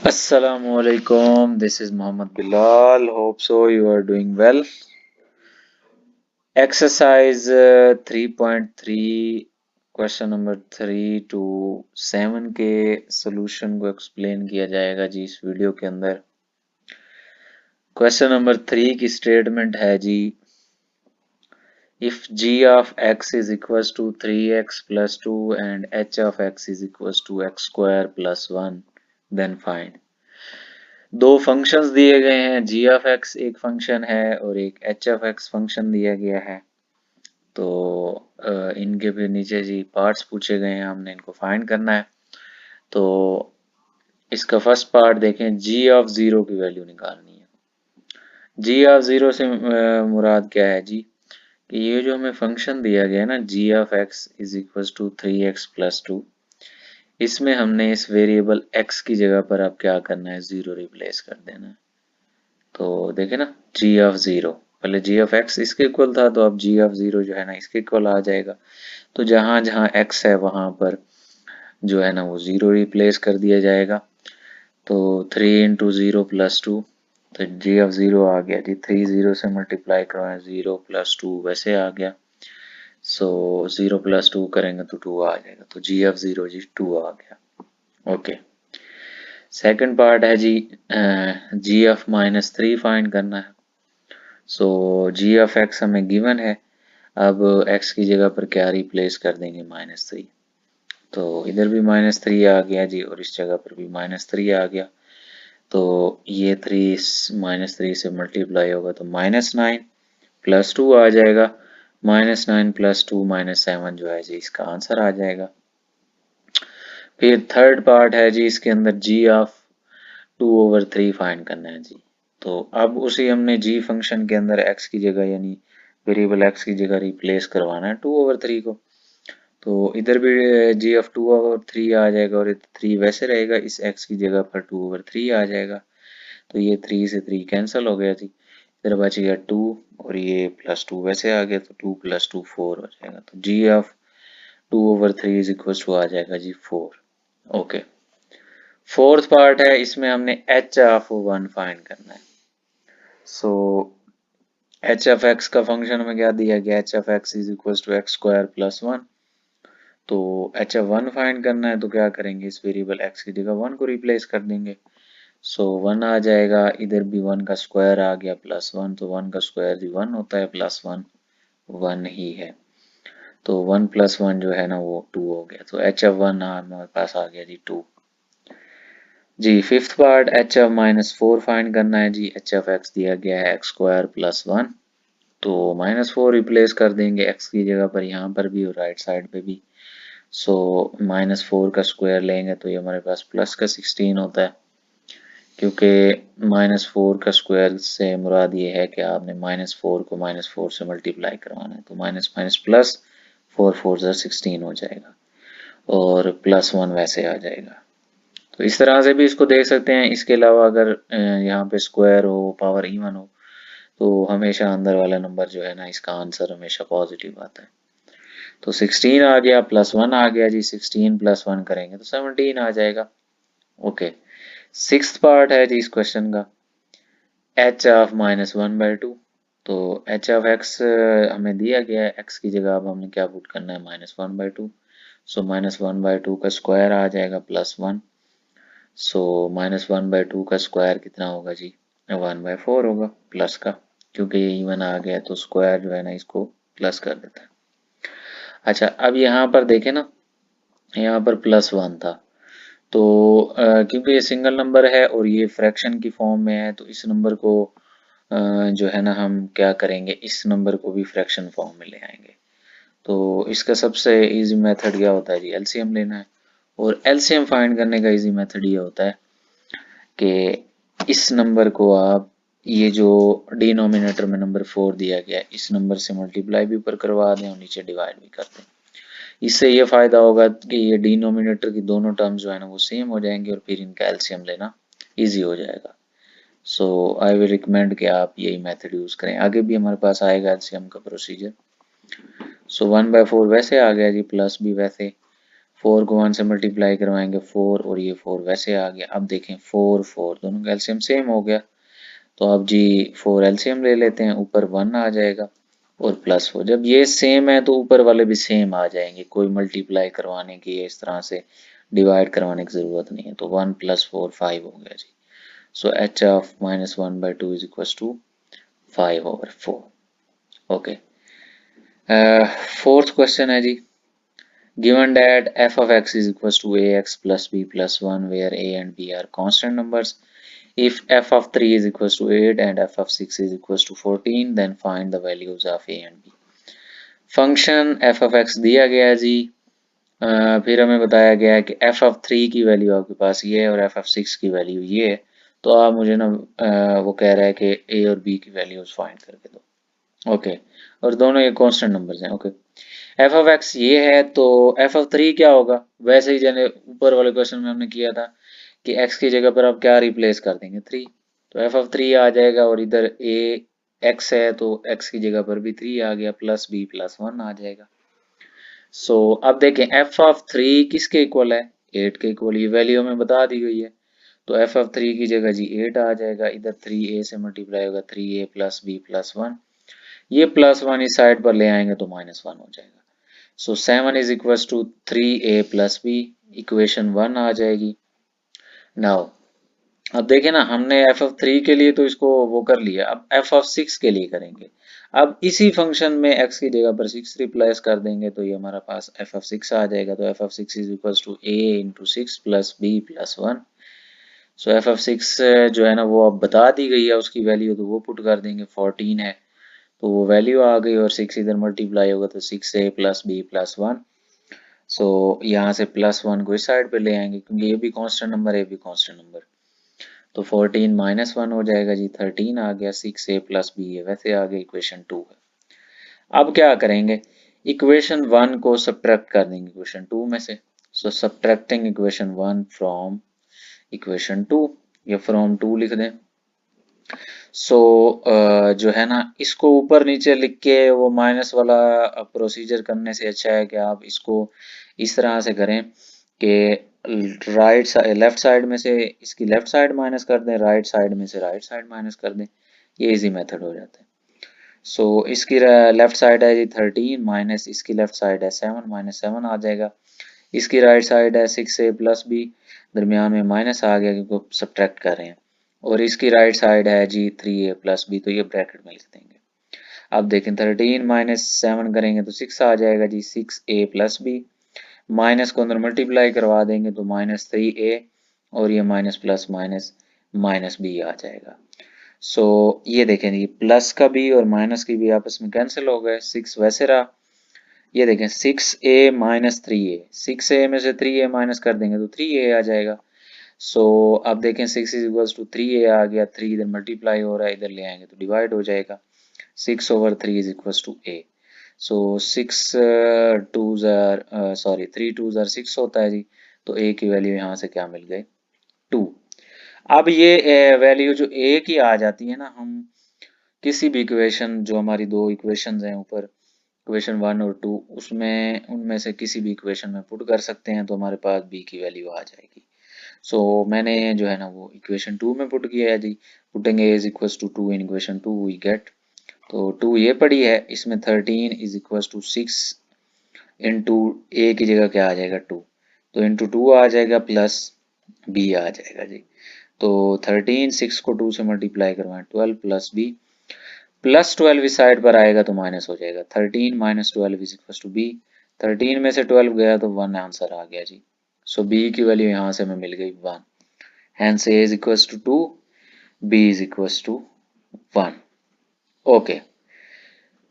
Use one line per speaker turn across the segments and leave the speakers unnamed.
Assalamualaikum. This is Muhammad Bilal. Hope so you are doing well. Exercise 3.3 question number 3 to 7 के solution को explain किया जाएगा जी इस video के अंदर। क्वेश्चन नंबर 3 की स्टेटमेंट है जी, if g of x is equals to 3x plus 2 and h of x is equals to x square plus 1 then find। दो फंक्शंस दिए गए हैं, g ऑफ x एक फंक्शन है और एक h ऑफ x फंक्शन दिया गया है। तो इनके भी नीचे जी पार्ट्स पूछे गए हैं, हमने इनको फाइंड करना है। तो इसका फर्स्ट पार्ट देखें, g ऑफ 0 की वैल्यू निकालनी है। g ऑफ 0 से मुराद क्या है जी, कि ये जो हमें फंक्शन दिया गया है ना, g of x is equal to 3x plus 2, इसमें हमने इस वेरिएबल x की जगह पर अब क्या करना है, 0 रिप्लेस कर देना है। तो देखे ना, g ऑफ 0, पहले g ऑफ x इसके इक्वल था, तो अब g ऑफ 0 जो है ना इसके इक्वल आ जाएगा। तो जहां जहां x है वहां पर जो है ना वो 0 रिप्लेस कर दिया जाएगा। तो 3 इंटू 0 प्लस 2, तो g ऑफ 0 आ गया जी, 3 0 से मल्टीप्लाई करवाएं, 0 प्लस 2 वैसे आ गया। सो 0 प्लस 2 करेंगे तो 2 आ जाएगा, तो g ऑफ 0 जी 2 आ गया। ओके, सेकंड पार्ट है जी, g ऑफ -3 फाइंड करना है। सो g ऑफ x हमें गिवन है, अब x की जगह पर क्या रिप्लेस कर देंगे, -3। तो इधर भी -3 आ गया जी और इस जगह पर भी -3 आ गया। तो ये 3 -3 से मल्टीप्लाई होगा तो -9 प्लस 2 आ जाएगा। -9 प्लस 2 -7 जो है जी इसका आंसर आ जाएगा। फिर थर्ड पार्ट है जी, इसके अंदर g ऑफ 2/3 फाइंड करना है जी। तो अब उसी हमने g फंक्शन के अंदर x की जगह यानी वेरिएबल x की जगह रिप्लेस करवाना है 2/3 को। तो इधर भी g ऑफ 2/3 आ जाएगा और 3 वैसे रहेगा, इस x की जगह पर 2/3 आ जाएगा। तो ये 3 से 3 कैंसिल हो गया जी, इधर बच गया 2 और ये प्लस 2 वैसे आ गया, तो 2 प्लस 2 4 हो जाएगा। तो g of 2/3 is equal to आ जाएगा जी 4। ओके, फोर्थ पार्ट है, इसमें हमने h ऑफ 1 फाइंड करना है। सो h ऑफ x का फंक्शन हमें क्या दिया गया, h of x is equal to x square plus 1। तो h ऑफ 1 फाइंड करना है, तो क्या करेंगे, इस वेरिएबल x की जगह 1 को रिप्लेस कर देंगे। सो 1 आ जाएगा, इधर भी 1 का स्क्वायर आ गया प्लस 1, तो 1 का स्क्वायर भी 1 होता है, प्लस 1 1 ही है। तो 1 प्लस 1 जो है ना वो 2 हो गया। तो h ऑफ 1 हमारे पास आ गया जी 2 जी। Fifth part, h of -4 find करना है जी। h ऑफ x दिया गया है x स्क्वायर प्लस 1, तो -4 रिप्लेस कर देंगे x की जगह पर, यहाँ पर भी और राइट साइड पे भी। सो -4 का स्क्वायर लेंगे तो ये हमारे पास प्लस का 16 होता है, क्योंकि -4 का स्क्वायर से मुराद ये है कि आपने -4 को -4 से मल्टीप्लाई करवाना है। तो माइनस माइनस प्लस 4 4 16 हो जाएगा और प्लस 1 वैसे आ जाएगा। तो इस तरह से भी इसको देख सकते हैं। इसके अलावा अगर यहाँ पे स्क्वायर हो, पावर इवन हो, तो हमेशा अंदर वाला नंबर जो है ना इसका आंसर हमेशा पॉजिटिव आता है। तो 16 आ गया, प्लस 1 आ गया जी, 16 प्लस 1 करेंगे तो 17 आ जाएगा। ओके, सिक्स्थ पार्ट है जी इस क्वेश्चन का, h ऑफ -1/2। तो h ऑफ x हमें दिया गया है, x की जगह अब हमने क्या पुट करना है, -1/2। सो -1/2 का स्क्वायर आ जाएगा प्लस 1। सो -1/2 का स्क्वायर कितना होगा जी, 1/4 होगा प्लस का, क्योंकि ये इवन आ गया तो स्क्वायर जो है ना इसको प्लस कर देता है। अच्छा, अब यहाँ पर देखें ना, यहाँ पर प्लस 1 था, तो क्योंकि ये सिंगल नंबर है और ये फ्रैक्शन की फॉर्म में है, तो इस नंबर को जो है ना हम क्या करेंगे, इस नंबर को भी फ्रैक्शन फॉर्म में ले आएंगे। तो इसका सबसे इजी मेथड क्या होता है जी, एलसीएम लेना है। और एलसीएम फाइंड करने का इजी मेथड ये होता है कि इस नंबर को आप, ये जो डिनोमिनेटर में नंबर 4 दिया गया है, इस नंबर से मल्टीप्लाई भी ऊपर करवा दें और नीचे डिवाइड भी कर दें। इससे ये फायदा होगा कि ये डिनोमिनेटर की दोनों टर्म्स जो है ना वो सेम हो जाएंगे और फिर इनका एलसीएम लेना इजी हो जाएगा। सो आई विल रिकमेंड कि आप यही मेथड यूज करें। आगे भी हमारे पास आएगा एलसीएम का प्रोसीजर। सो 1/4 वैसे आ गया जी, प्लस भी वैसे। 4 को 1 से मल्टीप्लाई करवाएंगे 4 और ये 4 वैसे आ गया। अब देखें 4 4 दोनों का एलसीएम सेम हो गया, तो अब जी 4 एलसीएम ले लेते हैं, ऊपर 1 आ जाएगा और प्लस 4। जब ये सेम है तो ऊपर वाले भी सेम आ जाएंगे, कोई मल्टीप्लाई करवाने की इस तरह से डिवाइड करवाने की जरूरत नहीं है। तो 1 + 4 5 हो गया जी। सो h of -1/2 is equals to 5/4। Okay, fourth question है जी, given that f of x is equals to ax plus b plus 1 where a and b are constant numbers, if f of 3 is equals to 8 and f of 6 is equals to 14, then find the values of a and b। Function f of x दिया गया है जी, फिर हमें बताया गया है कि f of 3 की वैल्यू आपके पास ये है और f of 6 की वैल्यू ये है। तो आप मुझे ना वो कह रहा है कि a और b की वैल्यूज फाइंड करके दो। ओके, और दोनों ये कांस्टेंट नंबर्स हैं। ओके, f of x ये है तो f of 3 क्या होगा, वैसे ही जैसे ऊपर वाले क्वेश्चन में हमने किया था कि x की जगह पर आप क्या रिप्लेस कर देंगे 3, तो f of 3 आ जाएगा और इधर a x है तो x की जगह पर भी 3 आ गया, प्लस b प्लस 1 आ जाएगा। सो अब देखें f of 3 किसके इक्वल है, 8 के इक्वल, ये वैल्यू हमें बता दी गई है। तो f of 3 की जगह जी 8 आ जाएगा, इधर 3a से मल्टीप्लाई होगा 3a प्लस b प्लस 1, ये प्लस 1 इस साइड पर ले आएंगे तो -1 हो जाएगा। So 7 is equal to 3a plus b, equation 1 आ जाएगी। नाउ अब देखें ना, हमने f of 3 के लिए तो इसको वो कर लिया, अब f of 6 के लिए करेंगे। अब इसी फंक्शन में x की जगह पर 6 रिप्लेस कर देंगे तो ये हमारा पास f of 6 आ जाएगा। तो f of 6 is equal to a into 6 plus b plus 1। So f of 6 जो है ना वो अब बता दी गई है उसकी वैल्यू, तो वो पुट कर देंगे, 14 है तो वो वैल्यू आ गई और 6 इधर मल्टीप्लाई होगा तो 6a प्लस b प्लस 1। सो यहाँ से प्लस 1 को इस साइड पे ले आएंगे क्योंकि ये भी कांस्टेंट नंबर है, ये भी कांस्टेंट नंबर, तो 14 -1 हो जाएगा जी, 13 आ गया, 6a प्लस b है वैसे आ गया, इक्वेशन 2 है। अब क्या करेंगे, इक्वेशन 1 को सब्ट्रैक्ट कर देंगे इक्वेशन 2 में से। सो सब्ट्रैक्टिंग इक्वेशन 1 फ्रॉम इक्वेशन 2, या फ्रॉम 2 लिख दें। सो जो है ना इसको ऊपर नीचे लिख के वो माइनस वाला प्रोसीजर करने से अच्छा है कि आप इसको इस तरह से करें कि राइट साइड लेफ्ट साइड में से इसकी लेफ्ट साइड माइनस कर दें, राइट साइड में से राइट साइड माइनस कर दें, ये इजी मेथड हो जाता है। सो इसकी लेफ्ट साइड है जी 13 माइनस इसकी लेफ्ट साइड है 7, -7 आ जाएगा। इसकी राइट साइड है 6a प्लस b, दरमियान में माइनस आ गया क्योंकि सब्ट्रैक्ट कर रहे हैं, और इसकी राइट साइड है जी 3a प्लस b, तो ये ब्रैकेट में लिख देंगे। अब देखें 13 -7 करेंगे तो 6 आ जाएगा जी, 6a प्लस b, माइनस को अंदर मल्टीप्लाई करवा देंगे तो -3a और ये माइनस प्लस माइनस -b आ जाएगा। सो ये देखें जी प्लस का b और माइनस की भी आपस में कैंसिल हो गए, 6 वैसे रहा। ये देखें 6a माइनस 3a, 6a में से 3a माइनस कर देंगे तो 3a आ जाएगा। सो अब देखें 6 इज इक्वल टू 3a आ गया, 3 इधर मल्टीप्लाई हो रहा है, इधर ले आएंगे तो डिवाइड हो जाएगा, 6/3 is equal to a। So 3 2 6 होता है जी, तो a की वैल्यू यहाँ से क्या मिल गई, 2। अब ये वैल्यू जो a की आ जाती है ना, हम किसी भी इक्वेशन जो हमारी दो इक्वेशंस हैं ऊपर, इक्वेशन 1 और 2, उसमें उनमें से किसी भी इक्वेशन में पुट कर सकते हैं तो हमारे पास b की वैल्यू आ जाएगी। सो मैंने जो है ना वो इक्वेशन 2 में पुट किया है जी, पुटेंगे a is equal to 2 in equation 2 we get, तो 2 ये पड़ी है, इसमें 13 is equal to 6 into a की जगह क्या आ जाएगा 2, तो इंटू 2 आ जाएगा प्लस b आ जाएगा जी। तो 13 6 को 2 से मल्टीप्लाई करवाएं 12 प्लस b, प्लस 12 इस साइड पर आएगा तो माइनस हो जाएगा, 13 minus 12 is equal to b, 13 में से 12 गया तो 1 आंसर आ गया जी। सो b की वैल्यू यहाँ से हमें मिल गई 1, hence a is equals to 2, b is equals to 1। Okay,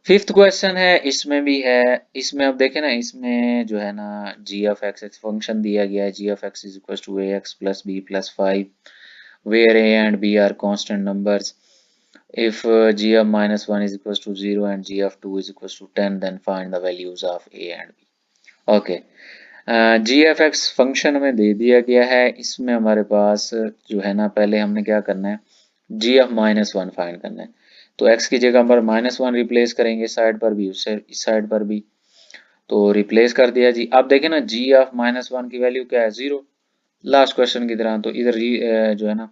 fifth question है, इसमें भी है, इसमें अब देखें ना, इसमें जो है ना g of x एक फंक्शन दिया गया है, g of x is equals to ax plus b plus 5 where a and b are constant numbers, if g of -1 is equals to 0 and g of 2 is equals to 10, then find the values of a and b। Okay, G F X function हमें दे दिया गया है, इसमें हमारे पास जो है ना पहले हमने क्या करना है, जी एफ -1 फाइंड करना है। तो x की जगह पर -1 रिप्लेस करेंगे इस साइड पर भी, उससे इस साइड पर भी, तो रिप्लेस कर दिया जी। अब देखें ना g ऑफ -1 की वैल्यू क्या है, 0, लास्ट क्वेश्चन की तरह। तो इधर जो है ना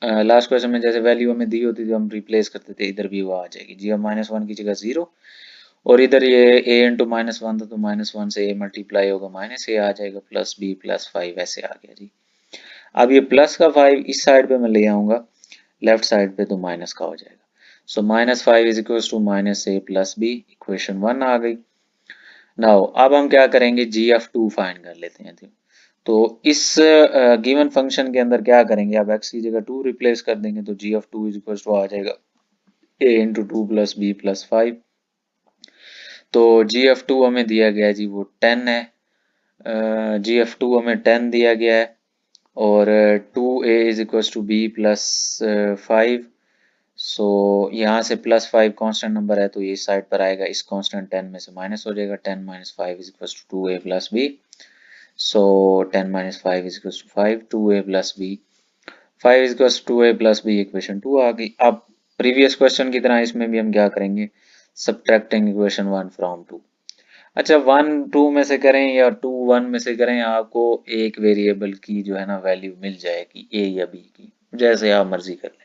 लास्ट क्वेश्चन में जैसे वैल्यू हमें दी होती थी हम रिप्लेस करते थे, इधर भी वो आ जाएगी, जी ऑफ -1 की जगह 0, और इधर ये a इंटू -1 था तो -1 से a मल्टीप्लाई होगा, माइनस a आ जाएगा, प्लस b प्लस 5 ऐसे आ गया जी। अब ये प्लस का 5 इस साइड पे मैं ले आऊंगा लेफ्ट साइड पे, तो माइनस का हो जाएगा। So -5 is equal to -a plus b, equation 1 आ गई। नाउ अब हम क्या करेंगे, जी ऑफ 2 फाइंड कर लेते हैं। तो इस गिवन फंक्शन के अंदर क्या करेंगे, अब x की जगह 2 रिप्लेस कर देंगे, तो जी ऑफ 2 इज इक्वल टू आ जाएगा a into 2 plus b plus 5। तो जी ऑफ 2 हमें दिया गया है जी, वो 10 है। जी ऑफ 2 हमें 10 दिया गया है, और 2a is equal to b plus 5। So यहाँ से प्लस 5 कांस्टेंट नंबर है तो ये इस साइड पर आएगा, इस कांस्टेंट 10 में से माइनस हो जाएगा, 10 minus 5 is equal to 2a plus b। So 10 minus 5 is equal to 5, 2a plus b, 5 is equal to 2a plus b, equation 2 आ गई। अब प्रीवियस क्वेश्चन की तरह इसमें भी हम क्या करेंगे, सब्ट्रैक्टिंग इक्वेशन 1 फ्रॉम 2। अच्छा, 1 2 में से करें या 2 1 में से करें, आपको एक वेरिएबल की जो है ना वैल्यू मिल जाएगी, a या b की, जैसे आप मर्जी कर लें।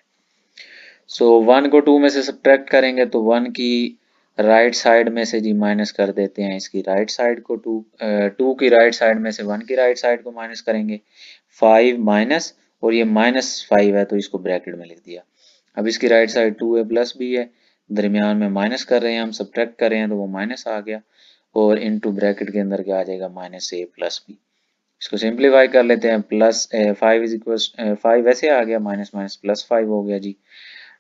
सो 1 को 2 में से सब्ट्रैक्ट करेंगे तो 1 की राइट साइड में से जी माइनस कर देते हैं इसकी राइट साइड को, 2 की राइट साइड में से 1 की राइट साइड को माइनस करेंगे, 5 माइनस, और ये -5 है तो इसको ब्रैकेट में लिख दिया। अब इसकी right side 2a plus b है, दरमियान में माइनस कर रहे हैं हम, सब्ट्रैक्ट कर रहे हैं तो वो माइनस आ गया, और इनटू ब्रैकेट के अंदर क्या आ जाएगा, -a प्लस b। इसको सिंप्लीफाई कर लेते हैं, प्लस 5 इज इक्वल 5 वैसे आ गया, माइनस माइनस प्लस 5 हो गया जी,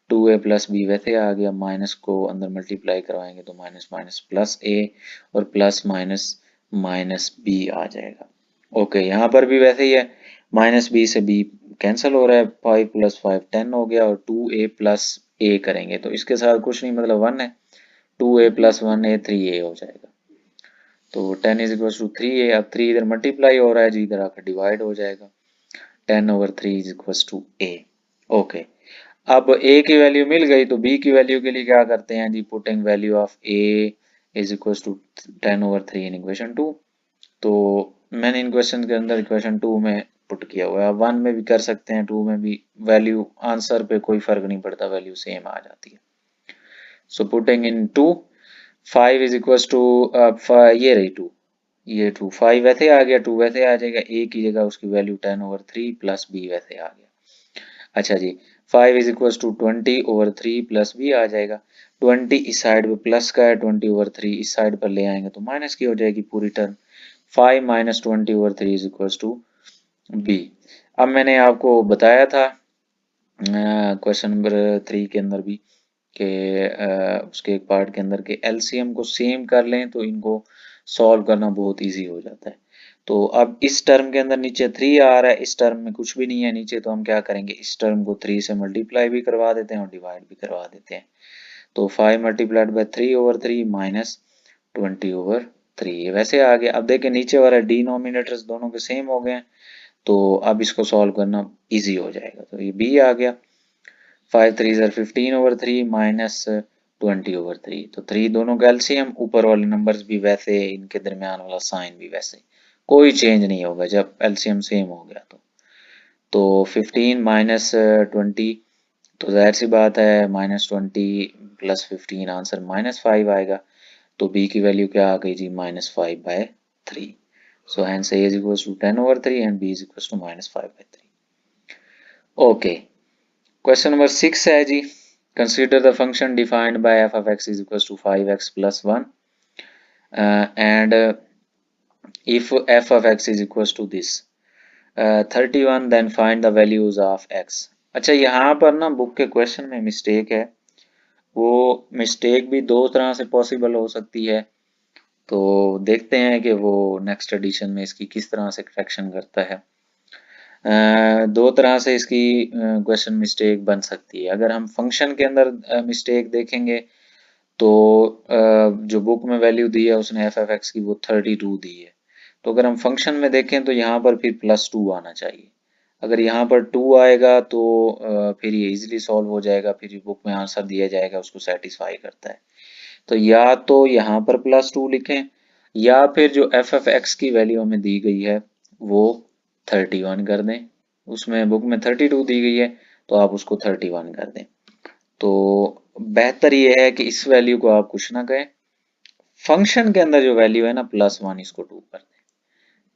2a प्लस b वैसे आ गया, माइनस को अंदर मल्टीप्लाई करवाएंगे तो माइनस माइनस प्लस a, और प्लस माइनस माइनस b आ जाएगा। ओके, यहाँ पर भी वैसे ही है, माइनस b से b कैंसिल हो रहा है, 5 प्लस 5 10 हो गया, और 2a प्लस a करेंगे तो इसके साथ कुछ नहीं, मतलब 1 है, 2a प्लस 1a 3a हो जाएगा। तो 10 इज इक्वल टू 3a, अब 3 इधर मल्टीप्लाई हो रहा है जी, इधर आकर डिवाइड हो जाएगा, 10/3 is equal to a। Okay, अब a की वैल्यू मिल गई तो b की वैल्यू के लिए क्या करते हैं जी, putting value of a is equal to 10/3 in equation 2। तो मैंने इन क्वेश्चन के अंदर इक्वेशन 2 में पुट किया हुआ है, 1 में भी कर सकते हैं, 2 में भी, वैल्यू आंसर पे कोई फर्क नहीं पड़ता, वैल्यू सेम आ जाती है। So putting in 2, 5 is equal to, ये रही 2, ये 2, 5 वैसे आ गया, 2 वैसे आ जाएगा, a की जगह उसकी वैल्यू 10/3 प्लस b वैसे आ गया। अच्छा जी, 5 is equal to 20/3 plus b आ जाएगा, 20 इस साइड पे प्लस का है, 20/3 इस साइड पर ले आएंगे तो माइनस की हो जाएगी पूरी term, 5 minus 20/3 is equal to b। अब मैंने आपको बताया था क्वेश्चन नंबर 3 के अंदर भी कि उसके एक पार्ट के अंदर के एलसीएम को सेम कर लें तो इनको सॉल्व करना बहुत इजी हो जाता है। तो अब इस टर्म के अंदर नीचे 3 आ रहा है, इस टर्म में कुछ भी नहीं है नीचे, तो हम क्या करेंगे, इस टर्म को 3 से मल्टीप्लाई भी करवा देते हैं और डिवाइड भी करवा देते हैं। तो 5 मल्टीप्लाइड बाय 3/3 माइनस 20/3, ये वैसे आ गया। अब देखें नीचे वाला डिनोमिनेटर्स दोनों के सेम हो गए हैं, तो अब इसको सॉल्व करना इजी हो जाएगा, तो ये b आ गया, 5 3 15/3 माइनस 20/3, तो 3 दोनों का एलसीएम, ऊपर वाले नंबर्स भी वैसे, इनके दरमियान वाला साइन भी वैसे, कोई चेंज नहीं होगा जब एलसीएम सेम हो गया। तो 15 माइनस 20, तो जाहिर सी बात है -20 प्लस 15 आंसर -5 आएगा, तो b की वैल्यू क्या आ गई जी, -5/3। So hence a is equal to 10/3 and b is equal to -5/3। Okay, question number 6 है जी, consider the function defined by f of x is equals to 5x plus 1 and if f of x is equals to this 31 then find the values of x। अच्छा, यहाँ पर ना book के question में mistake है, वो mistake भी दो तरह से पॉसिबल हो सकती है, तो देखते हैं कि वो नेक्स्ट एडिशन में इसकी किस तरह से करेक्शन करता है। दो तरह से इसकी क्वेश्चन मिस्टेक बन सकती है। अगर हम फंक्शन के अंदर मिस्टेक देखेंगे तो जो बुक में वैल्यू दी है उसने एफ एफ एक्स की वो 32 दी है, तो अगर हम फंक्शन में देखें तो यहाँ पर फिर +2 आना चाहिए। अगर यहाँ पर 2 आएगा तो फिर ये इजीली सॉल्व हो जाएगा, फिर बुक में आंसर दिया जाएगा उसको सेटिस्फाई करता है। तो या तो यहाँ पर +2 लिखें या फिर जो एफ एफ एक्स की वैल्यू हमें दी गई है वो 31 कर दें। उसमें बुक में 32 दी गई है तो आप उसको 31 कर दें। तो बेहतर ये है कि इस वैल्यू को आप कुछ ना कहें, फंक्शन के अंदर जो वैल्यू है ना +1 इसको 2 कर दें।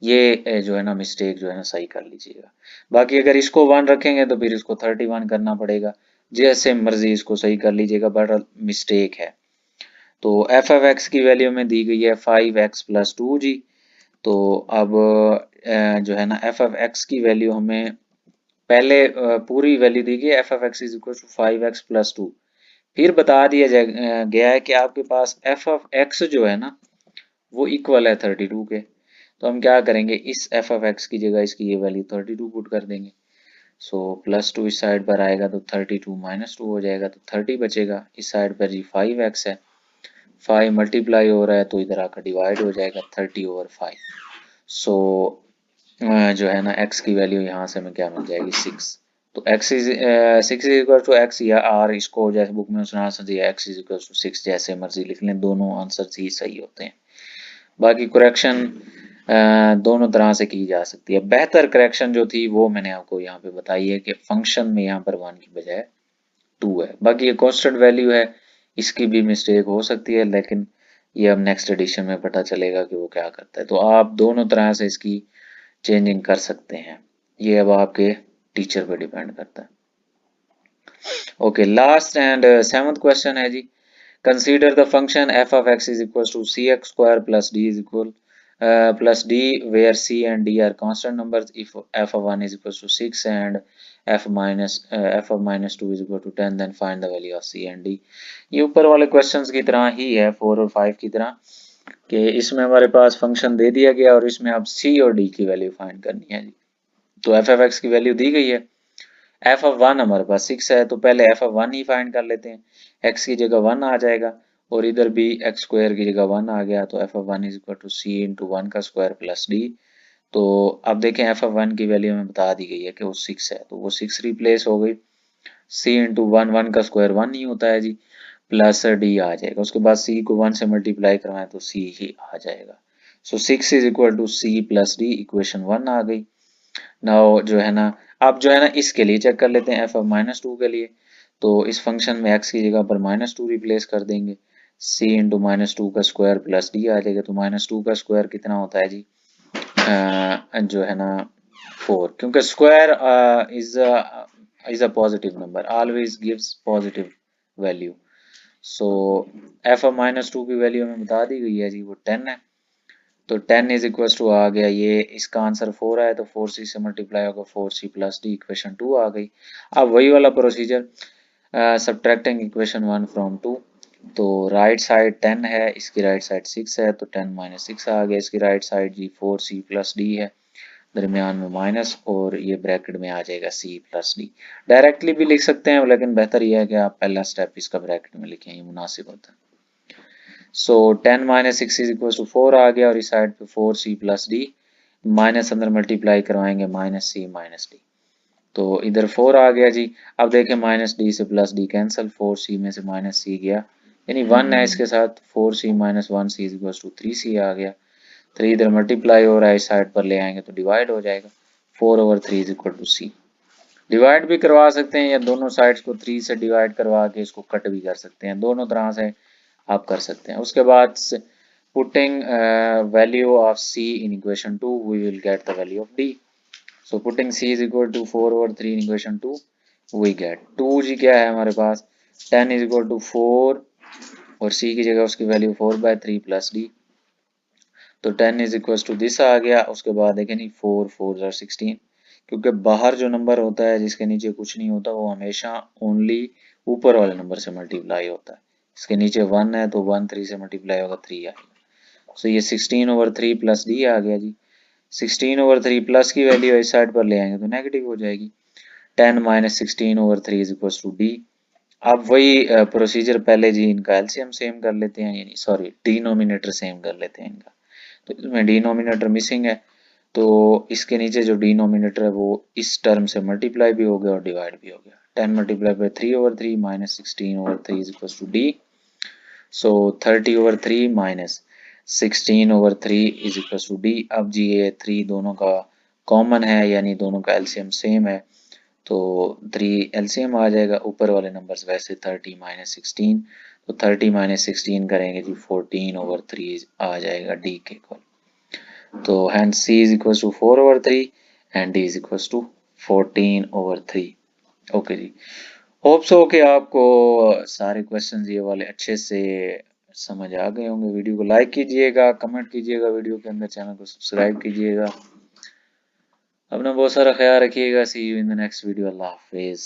ये जो है ना मिस्टेक जो है ना सही कर लीजिएगा। बाकी अगर इसको 1 रखेंगे तो फिर इसको 31 करना पड़ेगा। जैसे मर्जी इसको सही कर लीजिएगा, बट मिस्टेक है। तो एफ एफ एक्स की वैल्यू में दी गई है 5x + 2 जी। तो अब जो है ना एफ एफ एक्स की वैल्यू हमें पहले पूरी वैल्यू दी गई है, F F X is equal to 5x + 2। फिर बता दिया गया है कि आपके पास एफ एफ एक्स जो है ना वो इक्वल है 32 के। तो हम क्या करेंगे, इस एफ एफ एक्स की जगह इसकी ये वैल्यू 32 पुट कर देंगे। सो +2 इस साइड पर आएगा तो 32 -2 हो जाएगा तो 30 बचेगा। इस साइड पर जी 5x है, 5 मल्टीप्लाई हो रहा है तो इधर आकर डिवाइड हो जाएगा 30/5। सो जो है ना x की वैल्यू यहाँ से हमें क्या मिल जाएगी 6। तो x is 6 is equal to x या r, इसको जैसे बुक में उसने आंसर दिया x इज इक्वल टू 6, जैसे मर्जी लिख लें, दोनों आंसर ही सही होते हैं। बाकी करेक्शन दोनों तरह से की जा सकती है। बेहतर करेक्शन जो थी वो मैंने आपको यहाँ पे बताई है कि फंक्शन में यहाँ पर 1 की बजाय 2 है। बाकी ये कांस्टेंट वैल्यू है, इसकी भी मिस्टेक हो सकती है, लेकिन ये अब नेक्स्ट एडिशन में पता चलेगा कि वो क्या करता है। तो आप दोनों तरह से इसकी चेंजिंग कर सकते हैं, ये अब आपके टीचर पे डिपेंड करता है। Okay, last and 7th question है जी। Consider the function F of X is equal to cx² + d is equal plus d where c and d are constant numbers if f of 1 is equal to 6 and f of -2 is equal to 10, then find the value of c and d। ये ऊपर वाले questions की तरह ही है, 4 और 5 की तरह, कि इसमें हमारे पास फंक्शन दे दिया गया और इसमें अब c और d की वैल्यू फाइंड करनी है जी। तो एफ एफ एक्स की वैल्यू दी गई है, एफ ऑफ 1 हमारे पास 6 है तो पहले एफ ऑफ 1 ही फाइंड कर लेते हैं। x की जगह 1 आ जाएगा और इधर भी x² की जगह 1 आ गया, तो F of 1 is equal to c into 1 का स्क्वायर प्लस d। तो अब देखें एफ ऑफ 1 की वैल्यू हमें बता दी गई है कि वो 6 है, तो वो 6 रिप्लेस हो गई। c इंटू 1, 1 का स्क्वायर 1 ही होता है जी, प्लस d आ जाएगा। उसके बाद c को 1 से मल्टीप्लाई करवाएं तो c ही आ जाएगा। So 6 is equal to c plus d, equation 1 आ गई। नाउ जो है ना, अब जो है ना इसके लिए चेक कर लेते हैं एफ ऑफ -2 के लिए। तो इस फंक्शन में x की जगह पर -2 रिप्लेस कर देंगे, c इंटू -2 का स्क्वायर प्लस d आ जाएगा। तो -2 का स्क्वायर कितना होता है जी, जो है ना 4, क्योंकि square is a positive number, always gives positive value. So F of -2 की वैल्यू हमें बता दी गई है जी, वो 10 है। तो 10 इज इक्वल टू आ गया, ये इसका आंसर 4 है तो 4c से मल्टीप्लाई होगा 4c प्लस d, इक्वेशन 2 आ गई। अब वही वाला प्रोसीजर, सब्ट्रैक्टिंग इक्वेशन 1 फ्रॉम 2। तो राइट साइड 10 है, इसकी राइट साइड 6 है, तो 10 - 6 आ गया। इसकी राइट साइड जी 4c प्लस d है, दरमियान में माइनस, और ये ब्रैकेट में आ जाएगा c प्लस d। डायरेक्टली भी लिख सकते हैं, लेकिन बेहतर यह है कि आप पहला स्टेप इसका ब्रैकेट में लिखें, ये मुनासिब होता है। सो 10 - 6 इज इक्वल टू 4 आ गया, और इस साइड पे 4c प्लस डी, माइनस अंदर मल्टीप्लाई करवाएंगे -c -d, तो इधर 4 आ गया जी। अब देखें -d से +d कैंसिल, 4c में से -c गया, यानी 1 है इसके साथ, 4c - 1c is equal to 3c आ गया। 3 इधर मल्टीप्लाई हो रहा है, इस साइड पर ले आएंगे तो डिवाइड हो जाएगा, 4/3 is equal to c। Divide भी करवा सकते हैं या दोनों साइड्स को 3 से डिवाइड करवा के इसको कट भी कर सकते हैं, दोनों तरह से आप कर सकते हैं। उसके बाद putting value of c in equation 2 we will get the value of d। So putting c is equal to 4/3 in equation 2 we get 2g क्या है हमारे पास, 10 इज इक्वल टू 4 और c की जगह उसकी वैल्यू 4/3 प्लस d, तो 10 is equal to this आ गया। उसके बाद देखें नहीं, 4 4 16, क्योंकि बाहर जो नंबर होता है जिसके नीचे कुछ नहीं होता वो हमेशा ओनली ऊपर वाले नंबर से मल्टीप्लाई होता है। इसके नीचे 1 है तो 1 3 से मल्टीप्लाई होगा 3 आएगा। सो ये 16/3 प्लस डी आ गया जी। 16/3 प्लस की वैल्यू इस साइड पर ले आएंगे तो नेगेटिव हो जाएगी। 10 - 16/3 इज इक्वल टू डी। अब वही प्रोसीजर पहले जी, इनका एलसीएम सेम कर लेते हैं, यानी सॉरी डिनोमिनेटर सेम कर लेते हैं इनका। तो इसमें डिनोमिनेटर मिसिंग है, तो इसके नीचे जो डिनोमिनेटर है वो इस टर्म से मल्टीप्लाई भी हो गया और डिवाइड भी हो गया। 10 multiply by 3/3 - 16/3 is equal to D. So 30/3 minus 16/3 is equal to D. अब जी ये 3 दोनों का कॉमन है, यानी दोनों का एलसीएम सेम है, तो 3 एलसीएम आ जाएगा। ऊपर वाले नंबर्स वैसे 30 माइनस 16, तो 30 माइनस 16 करेंगे जी 14/3 आ जाएगा डी के इक्वल। तो hence C is equal to 4/3 and D is equal to 14/3। Okay जी, होप सो कि आपको सारे क्वेश्चंस ये वाले अच्छे से समझ आ गए होंगे। वीडियो को लाइक कीजिएगा, कमेंट कीजिएगा वीडियो के अंदर, चैनल को सब्सक्राइब कीजिएगा। अपना बहुत सारा ख्याल रखिएगा। See you in the next video. अल्लाह हाफिज।